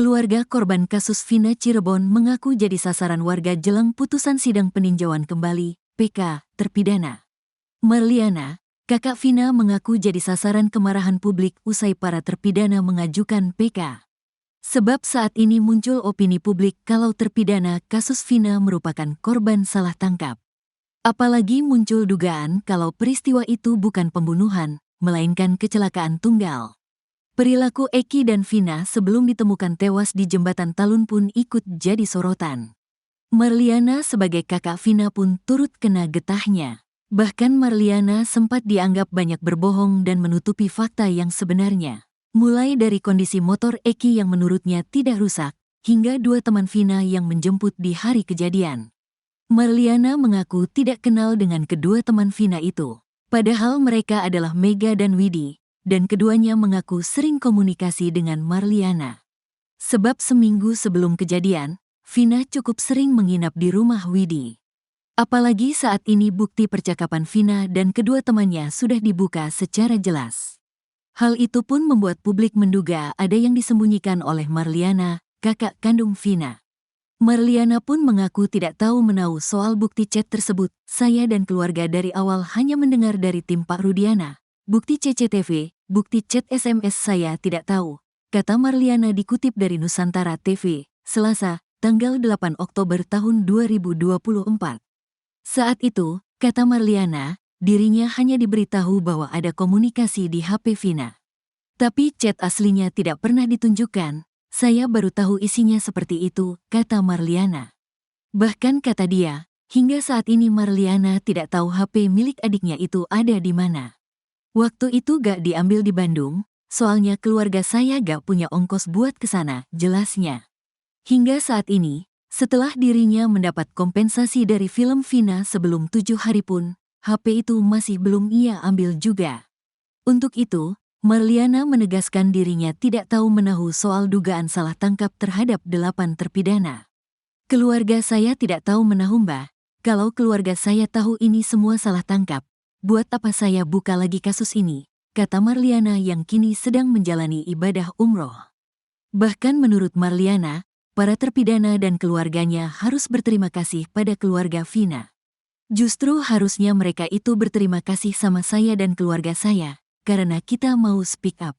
Keluarga korban kasus Vina Cirebon mengaku jadi sasaran warga jelang putusan sidang peninjauan kembali, PK, terpidana. Marliana, kakak Vina mengaku jadi sasaran kemarahan publik usai para terpidana mengajukan PK. Sebab saat ini muncul opini publik kalau terpidana kasus Vina merupakan korban salah tangkap. Apalagi muncul dugaan kalau peristiwa itu bukan pembunuhan, melainkan kecelakaan tunggal. Perilaku Eki dan Vina sebelum ditemukan tewas di jembatan Talun pun ikut jadi sorotan. Marliana sebagai kakak Vina pun turut kena getahnya. Bahkan Marliana sempat dianggap banyak berbohong dan menutupi fakta yang sebenarnya. Mulai dari kondisi motor Eki yang menurutnya tidak rusak, hingga dua teman Vina yang menjemput di hari kejadian. Marliana mengaku tidak kenal dengan kedua teman Vina itu. Padahal mereka adalah Mega dan Widi. Dan keduanya mengaku sering komunikasi dengan Marliana. Sebab seminggu sebelum kejadian, Vina cukup sering menginap di rumah Widi. Apalagi saat ini bukti percakapan Vina dan kedua temannya sudah dibuka secara jelas. Hal itu pun membuat publik menduga ada yang disembunyikan oleh Marliana, kakak kandung Vina. Marliana pun mengaku tidak tahu menahu soal bukti chat tersebut. Saya dan keluarga dari awal hanya mendengar dari tim Pak Rudiana. Bukti CCTV, bukti chat SMS saya tidak tahu, kata Marliana dikutip dari Nusantara TV, Selasa, tanggal 8 Oktober tahun 2024. Saat itu, kata Marliana, dirinya hanya diberitahu bahwa ada komunikasi di HP Vina. Tapi chat aslinya tidak pernah ditunjukkan, saya baru tahu isinya seperti itu, kata Marliana. Bahkan kata dia, hingga saat ini Marliana tidak tahu HP milik adiknya itu ada di mana. Waktu itu gak diambil di Bandung, soalnya keluarga saya gak punya ongkos buat kesana, jelasnya. Hingga saat ini, setelah dirinya mendapat kompensasi dari film Vina sebelum 7 hari pun, HP itu masih belum ia ambil juga. Untuk itu, Marliana menegaskan dirinya tidak tahu menahu soal dugaan salah tangkap terhadap 8 terpidana. Keluarga saya tidak tahu menahu mbah, kalau keluarga saya tahu ini semua salah tangkap. Buat apa saya buka lagi kasus ini, kata Marliana yang kini sedang menjalani ibadah umroh. Bahkan menurut Marliana, para terpidana dan keluarganya harus berterima kasih pada keluarga Vina. Justru harusnya mereka itu berterima kasih sama saya dan keluarga saya, karena kita mau speak up.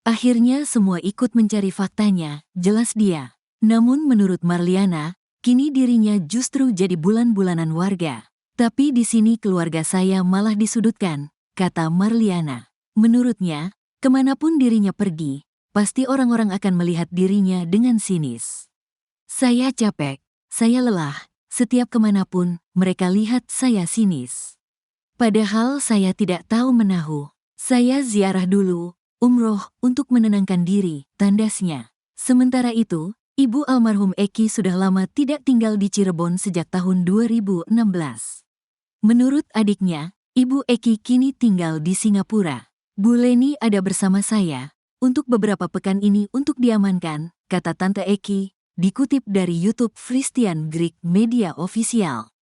Akhirnya semua ikut mencari faktanya, jelas dia. Namun menurut Marliana, kini dirinya justru jadi bulan-bulanan warga. Tapi di sini keluarga saya malah disudutkan, kata Marliana. Menurutnya, kemanapun dirinya pergi, pasti orang-orang akan melihat dirinya dengan sinis. Saya capek, saya lelah, setiap kemanapun, mereka lihat saya sinis. Padahal saya tidak tahu menahu. Saya ziarah dulu, umroh, untuk menenangkan diri, tandasnya. Sementara itu, ibu almarhum Eki sudah lama tidak tinggal di Cirebon sejak tahun 2016. Menurut adiknya, Ibu Eki kini tinggal di Singapura. Bu Leni ada bersama saya untuk beberapa pekan ini untuk diamankan, kata Tante Eki, dikutip dari YouTube Christian Greek Media Official.